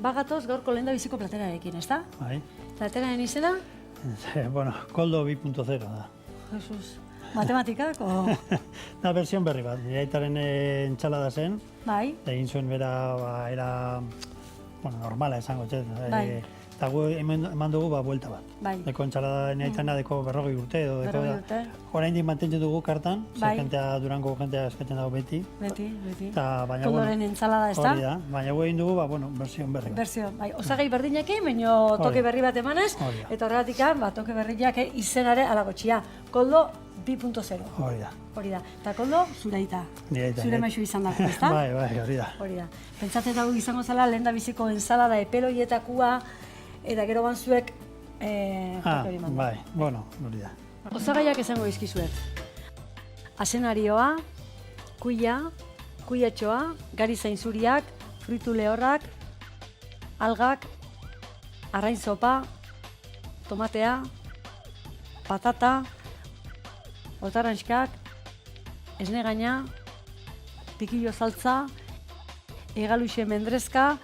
bagatoz gaurko lehendabiziko platerarekin, ezta? Bai. Plateraren izena? Bueno, Koldo 2.0 da. Jesus, matematikak, o... Da, versión berri bat. Nire aitaren entxalada zen. Bai. Egin zuen bera, era, bueno, normala esango, txet. Bai. Eta gu eman dugu, buelta bat. Bai. Deko entxalada nire aitana deko 40 urte, edo deko Berrogei urte. Oraindik mantentzen dugu kartan, Bai. jentea, Durango jentea eskatzen dago beti. Beti. Eta, baina, Koldoren entzalada, ezta? hori da. Baina gu egin dugu, versión berri bat. Berzio, bai, osagai berdinekin, baino toke berri bat emanez, Hori da. eta horregatik, toke berriak izenare alagotxia. Koldo 2.0. Hori da. Hori da. Eta Koldo, zure aita. Nire aita, Zure nire- maisu izan dako, ezta? Bai, hori da. Hori da. Pentsatzen dago izango zela lehen da biziko ensalada epeloietakua, eta gero banzuek toke hori mandu. Bai, bueno, hori da. Osagaiak esango izkizuet. Asenarioa, kuia, kuiatxoa, gari zainzuriak, fritu lehorrak, algak, arrain sopa, tomatea, patata, otaranskak, esnegaina, pikillo saltza, egaluxe mendrezka,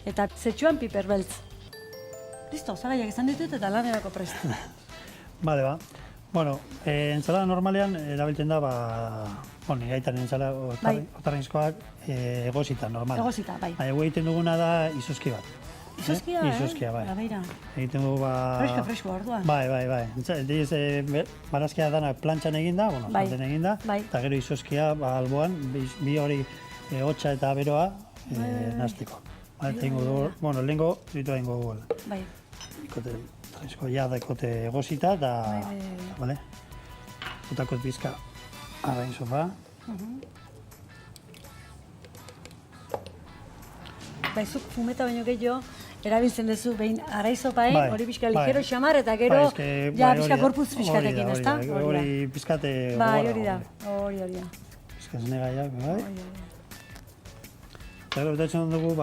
eta zetsuan piperbeltz. Listo, osagaiak izan ditut eta lanerako prest. Bale, ba. Bueno, ensalada normalean erabiltzen da, nire aitaren ensalada Bai. otarrinskoak egosita, normal. Egosita, bai. Baina gu egiten duguna da izoski bat. Izoskia, Izoskia, bai. Beira. Egiten dugu, Fresko, orduan. Bai. Diz, barazkia dana plantxan eginda, Bai. janten eginda, Bai. eta gero izoskia alboan, bi hori hotxa eta beroa nasteko. Eta ingo dugu, lehenko ditu egingo dugu. Bai. Ikote, traizko ja dakote egosita, eta, Bai. bale? Utakot bizka arrain sopa. Baizuk fumeta baino gehiago, erabiltzen duzu behin araizopain, Bai, hori pixka bai. ligero xamar, eta gero Bai, eske, ja bai, pixka hori da. korpuz pixkatekin, ezta? Hori pizkate Bai, gogorra, hori da, hori da. Pizka esnegaiak, bai. Hori da. Eta gero betatzen dugu,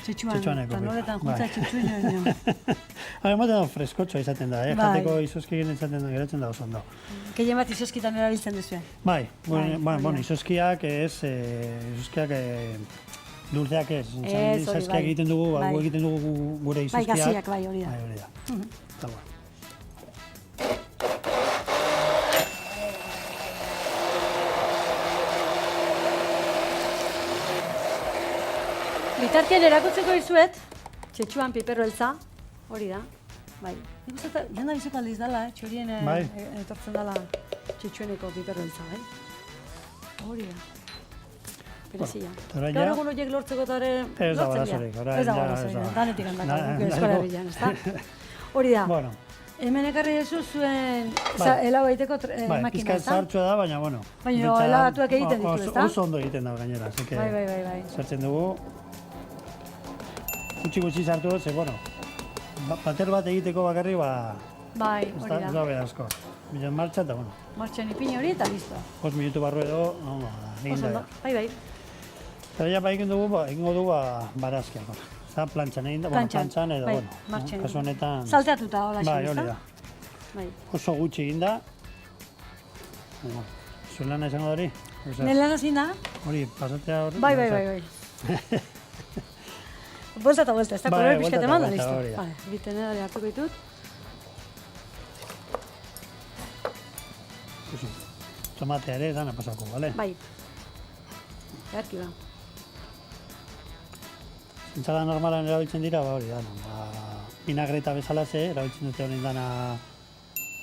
Txetxuan, Txetxuaneko eta pipa, noletan bai. juntza txetxuin baino. Ematen da freskotxoa izaten da, Bai. jateko izozkien izaten da, geratzen da oso ondo. Gehien bat izoskitan erabiltzen duzu. Bai, hori da. izozkiak dulceak ez. Ez, hori, Izozkiak bai. egiten dugu, Bai. gu egiten dugu gure Bai, izozkiak. gaziak, bai, hori da. Bai, hori da. Eta bueno. Bitartean erakutzeko dizuet, txetxuan piperreltza, hori da. Bai. Nik uste eta jenda biziko aldiz dela, txorien Bai. etortzen dela txetxueneko piperreltza, bai. Hori da. Perezia. eta orain Gaur ja- egun horiek lortzeko eta ere Ez dago lortzen dira. arazorik, orain Ez dago ja, ez arazorik, dago. danetik handako, Na- eskola nahiko- herrian, ezta? Hori da. Bueno, Hemen ekarri duzu zuen Bai. helau egiteko bai, makina, pizka ezta? zahartsua da, baina, bueno. Baina pentsa- helabatuak egiten ditu, ezta? Oso ondo egiten da, gainera, así que Bai. sartzen dugu. Gutxi sartu dut, ze, bueno, pater bat egiteko bakarri, Bai, ez hori da da. bera asko. Bilen martxa, eta, bueno, Martxan ipini hori eta listo. 5 minutu barru edo, egin Oso ondo, da. bai. Eta ja, egingo dugu, barazkiak. Eta plantxan egin da, plantxan edo, bai, bueno, martxan. kasu honetan... Salteatuta hola Bai, ezta? hori da. Bai. Oso gutxi egin da. Zuen lana izango da hori? Nire lan hazin da? Hori, pasatzea hori? Bai. Bolsa eta bolsa, ez da Bai, kolore buelta pixkat eta eman da, buelta, listo. hori da. Vale, bitenedari hartuko ditut. Tomatea ere, dana pasako, bale? Bai. Earki ba. Entzala normalan erabiltzen dira, hori dana. Vinagreta bezalaze, erabiltzen dute hori dana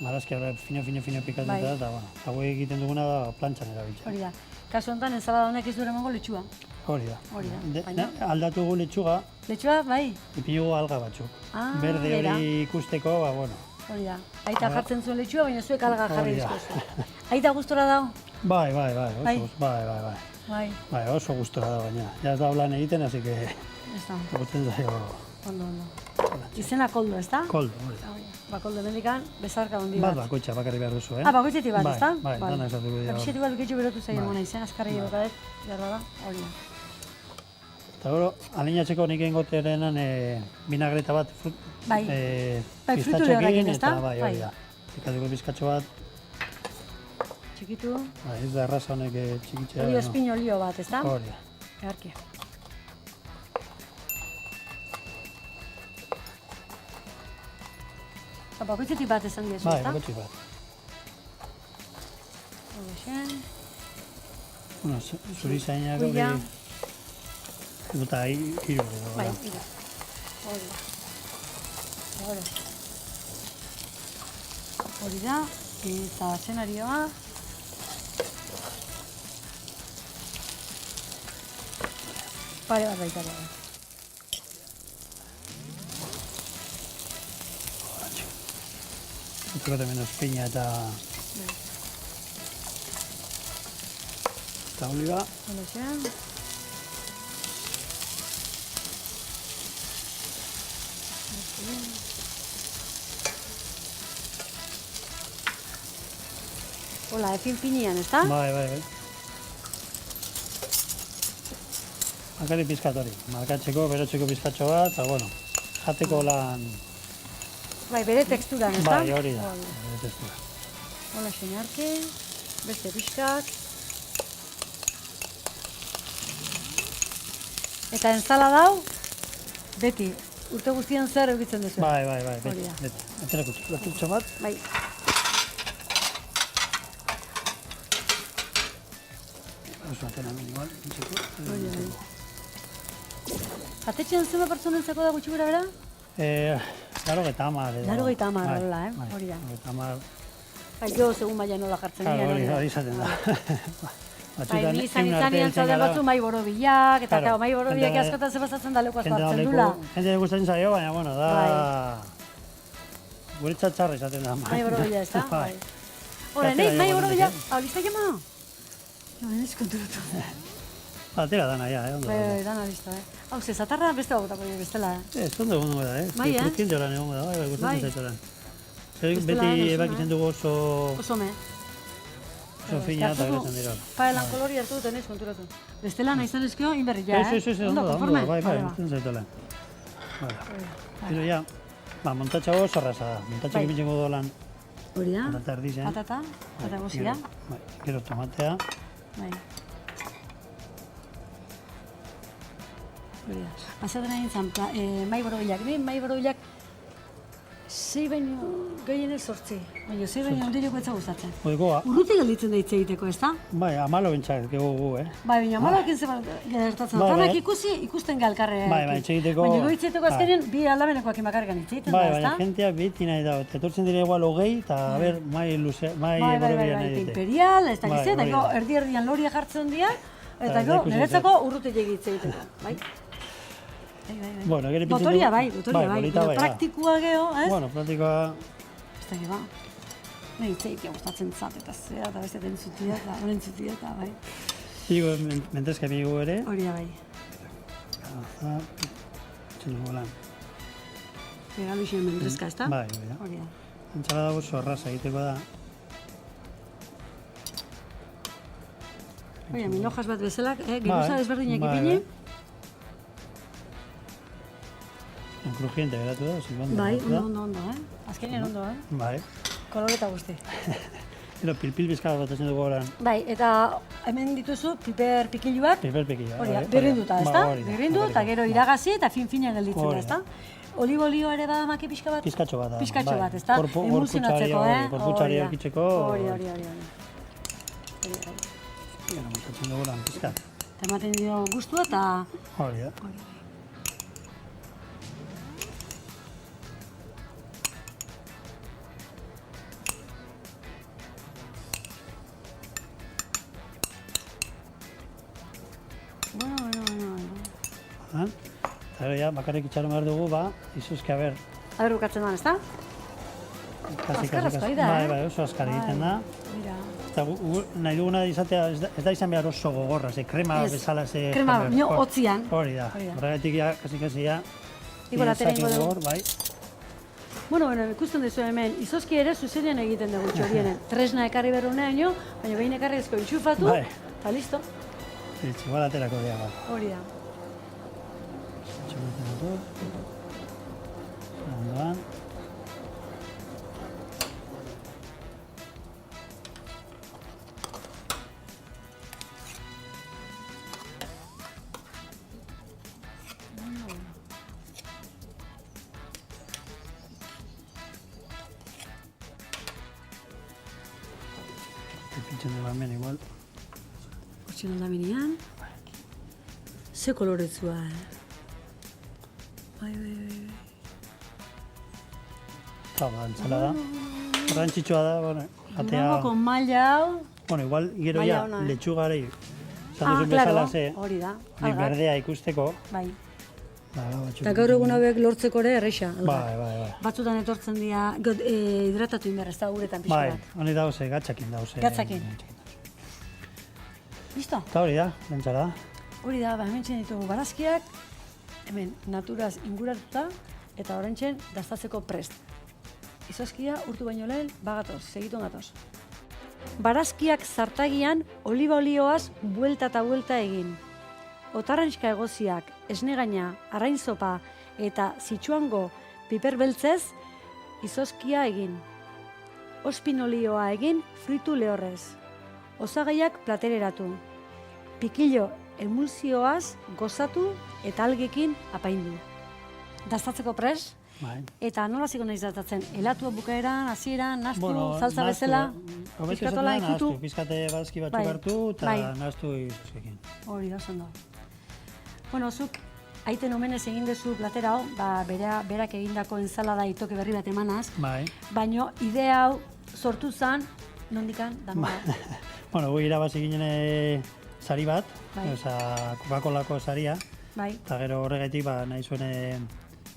marazkia fino pikatzen Bai. eta, bueno, hau egiten duguna da plantxan erabiltzen. Hori da. Kasu honetan ensalada honek ez du emango letxua. Hori da. Hori da, De- baina- Aldatu gu letxuga, Letxua, bai. ipilu alga batzuk. Ah, Berde bera. hori ikusteko, bueno. Hori da. Aita jartzen zuen letxua, baina zuek alga jarri Hori da. dizkozu. Aita gustora dau? Bai, Bai. bai. Bai. Oso gustora da baina. Ja ez da lan egiten, así que Ez da. gutzen zaio Ondo. Izena koldo, ez da? koldo, hori da. Ba, koldo mendikan, bezarka hondi Bat bat. bakoitza bakarrik behar duzu, eh? Ah, bakoitzetik bat, Bai, ezta? bai, dana esatuko dira. Kapixetik bat gehitxo berotu zaio Bai. mona izan, azkarri jokadet, behar bada, hori da. Eta gero, alineatzeko nik engoterenan vinagreta bat Bai. Bai, frutu pistatxoekin, lehorrakin, ezta? eta bai, hori da. Pikatuko bizkatxo bat, Txikitu, bai, ez da erraza honek txikitzea. olio espin olio bat, ezta? Hori da. Eharki. Bakoitzetik bat esan diezu, Bai, ezta? bakoitzik bat. Horrexen. Bueno, zuri zainak hori... Kuia. Guta, hiru edo. Bai, hala. mira. Hori da. Hori da, eta zenarioa. Pare bat baita ere. Zuko menos piña eta oliba. Horrexen. Hola, fin-finian, ezta? Bai. Bakari pizkat hori, markatzeko, berotzeko pizkatxo bat, eta bueno, jateko lan... Bai, bere teksturan, ezta? Bai, hori da, bere testura. Hola, xenarki, beste pixkak. Eta ensalada hau, beti, urte guztian zer eukitzen duzu. Bai, beti, Hori da. beti. Atera kutxo bat. Bai. Oso atera hemen igual, entzeko. Bai. Jatetxean zenba pertsonentzako da gutxi gura bera? 80 edo. 80 Bai, horrela, bai, hori da. 80, Bai, jo, segun baina nola jartzen claro, diren. hori izaten da. Bai, ni izan zauden batzu mai borobilak, eta Claro, mai borobilak jende- askotan zebazatzen da leku asko Jende hartzen leku, dula. jende gustatzen zaio, baina, bueno, da... Guretzat txarra izaten da. Mai borobila, ez da? Bai. Hora, Atera nahi, mai jo, borobila, honetik, hau, lista jama? Jo, ez konturatu. Atera dana, ja, ondo. Bai, dana listo, Hau, ze zatarra beste bagotako bestela, Ez, ondo egongo da, Bai, Kruzkin joran egongo da, bai, Bai. gustatzen zaitoran. Bestela, Beti dozuna, ebakitzen dugu oso Oso me. fina eta geratzen dira. Paelan kolori hartu duten ez konturatu. Bestela nahi zen ezkio, inberri ja, Ez, ondo da, konforme? bai, Vale, ba. gustatzen zaitola. Gero ja, montatxa oso erraza da. Montatxa Bai. ipintzeko dolan Hori da, patata erdizen. patata, eta gozia. Gero tomatea. Bai. Hori da. Pasatzen egin zan, mai borobilak. Ni mai borobilak 6 baino gehienez 8. Baina 6 baino ondileko etza gustatzen. Oikoa, Urruti gelditzen da hitz egiteko, ez da? bai, amalo bentsak gego gu, Bai, baina malakin zebat gertatzen. Bai, Danak bai. ikusten galkarre. Bai, hitz egiteko... Baina go hitz egiteko azkenean bi aldamenekoak imakarrekan hitz egiten da, Bai, ez baina da? jentea beti nahi da, etortzen dira igual 20, eta a ber, mai Bai, borobila nahi eta dute. imperial, ez da Bai, gizet, eta hori go da. erdi-erdian loria jartzen dira, eta Bai, go ikusi niretzako urruti hitz egiteko, bai? Bueno, gero ipintzen Motoria dugu- bai, motoria bai, bolita baina ja. praktikoa geho, ez? Bueno, praktikoa... Ez da, ba. Nahi hitz egitea gustatzen zat, eta zera, eta beste entzutia, eta hori entzutia, eta bai. Higo mentezka amigo ere. Hori da, bai. Txen dugu lan. Regalu xen mendrezka, ez da? Bai, hori da. Hori da. Entsalada oso arraza egiteko da. Oia, min hojas bat bezala, geruza desberdinak bai, ipini. Crujiente geratu da, ondo. Bai, geratu da. ondo, Azkenean ondo, Bai. Koloreta guzti. Gero pilpil bizkara bat esan dugu oran. Bai, eta hemen dituzu piper pikiluak, Piperpekila. hori da, birrinduta, ez da? Birrindu, eta gero iragazi eta fin-fina gelditzen da, Hori ez da? Olibolio ere badamaki pixka bat? Pizkatxo bat da. Pizkatxo bai. bat, ez da? Emulsionatzeko, Gorputzari Hori da. aurkitzeko. Hori. Gero montatzen dugu lan pizkat. Eta ematen dio gustua eta... Hori da. Bueno. Eta gero ja, bakarrik itxaron behar dugu, izuzki, a ber, Aber bukatzen da, ez da? Azkarrazko ari da, Bai, oso azkar egiten da. Mira. Eta nahi duguna izatea, ez da izan behar oso gogorra, krema Ez, bezala krema, nio hotzian. Hori da, horregatik ja, kasi ja, Igual atera ingo dugu. gogor, bai. Bueno, ikusten duzu hemen, izozki ere zuzerian egiten dugu txorienen. Tresna ekarri berruneaino, baina behin ekarri ezko intxufatu, Bai. eta listo. Igual aterako dira, bai. Hori da. Txomaten dut. Ondoan. Itzen dela hemen igual. Hortxe aldamenean. Ze koloretzua, Bai. Eta, ensalada. Garrantzitsua da, bueno, jatea... Durangoko maila hau. Bueno, igual, gero Maila ja, ona, letxugarei. Zan duzun claro, bezala ze, hori da. nik berdea ikusteko. Bai. Batxuk... Eta gaur egun hauek lortzeko ere erreixa. Bai. Batzutan etortzen dira, hidratatu inber, ez da uretan pixka Bai, bat. honi dauze, gatzakin dauze. Gatzakin. Listo? Eta hori da, ensalada. Hori da, hemen txen ditugu barazkiak, hemen naturaz inguratuta, eta horrentxen dastatzeko prest. Izoskia urtu baino lehen, bagatoz, segitu gatoz. Barazkiak zartagian oliba olioaz buelta eta buelta egin. Otarrantzka egoziak, esnegaina, arrainzopa eta zitsuango piper beltzez izoskia egin. Ospin olioa egin fritu lehorrez. Osagaiak platereratu. Pikillo emulsioaz gozatu eta algekin apaindu. Dastatzeko prest, Bai. eta nola ziko naiz dastatzen? Elatua bukaeran, hasieran, nastu, Bueno, saltza nahastu, bezala, hobeto pizkatola esaten da, ikutu. nahastu, pizkate barazki batzuk Bai, hartu, eta bai. nahastu izoskekin. Hori da, ondo. Bueno, zuk aiten omenez egin duzu platera hau, berak egindako ensalada itoke berri bat emanaz, Bai. baino idea hau sortu zen, nondikan, danoa. Bueno, gu irabazi ginen sari bat, Bai. oza, Coca-Colako saria, Bai, eta gero horregatik nahi zuen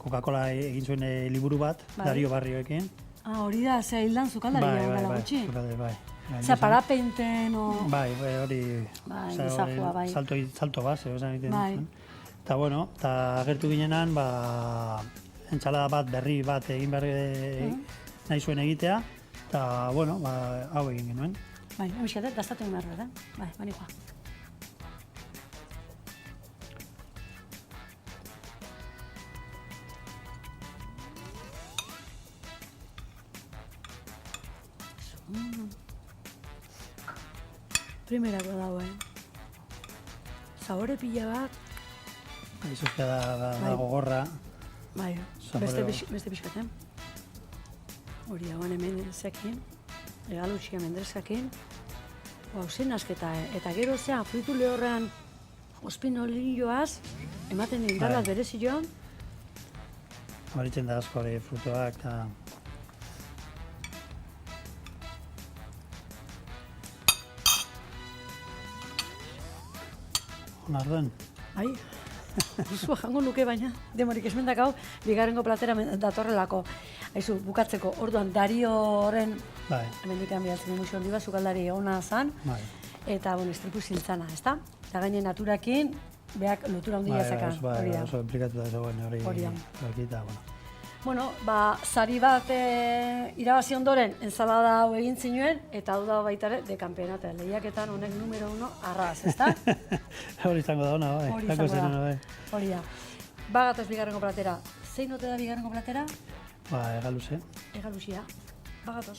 Coca-Cola egin zuen liburu bat, Bai. Dario Barrioekin. hori da, ze hildan zukaldaria gala gutxi. bai. Osea, parapenten o... Bai, hori... Bai, osea, desafua, bai. Salto base, oza, egiten Bai. zuen. Eta, bueno, eta agertu ginenan, entsalada bat, berri bat egin behar nahi zuen egitea, eta, bueno, hau egin genuen. Bai, emiskatet, dastatu egin behar, bai, bani joa. Primerako dago, Zabore pila bat, Izuzkia da Bai. gogorra. bai, Zaboreo. beste pixkaten. Hori dagoen hemen zekin, egalutxia mendrezakin. Zen asketa, eta gero zean fritu lehorrean ospin olioaz, ematen indarraz Bai. berezioan, Horitzen da asko hori frutoak, eta... Onarduen. bai, Zua jango nuke baina, demorik esmendak hau, bigarrengo platera datorrelako. Aizu, bukatzeko, orduan Darioren, Bai, hemendikan bihatzen musio handi bat, sukaldari egona zan, bai. eta, bueno, istripu ziltzana, ezta? Eta gainen naturakin, beak lotura handia zakan, hori da. Oso implikatu da zegoen hori. Hori da. Eta, bueno. Bueno, sari bat irabazi ondoren, ensalada hau egin zinuen, eta hau da baita ere, de kampeonatea. Lehiaketan honek numero 1 arras, ezta? Hori izango da ona, bai. Hori Izango izango zen ona, da. bai. Hori da. Bagatoz bigarrengo platera. Zein ote da bigarrengo platera? Ba, egaluze. Egalusia. Bagatoz.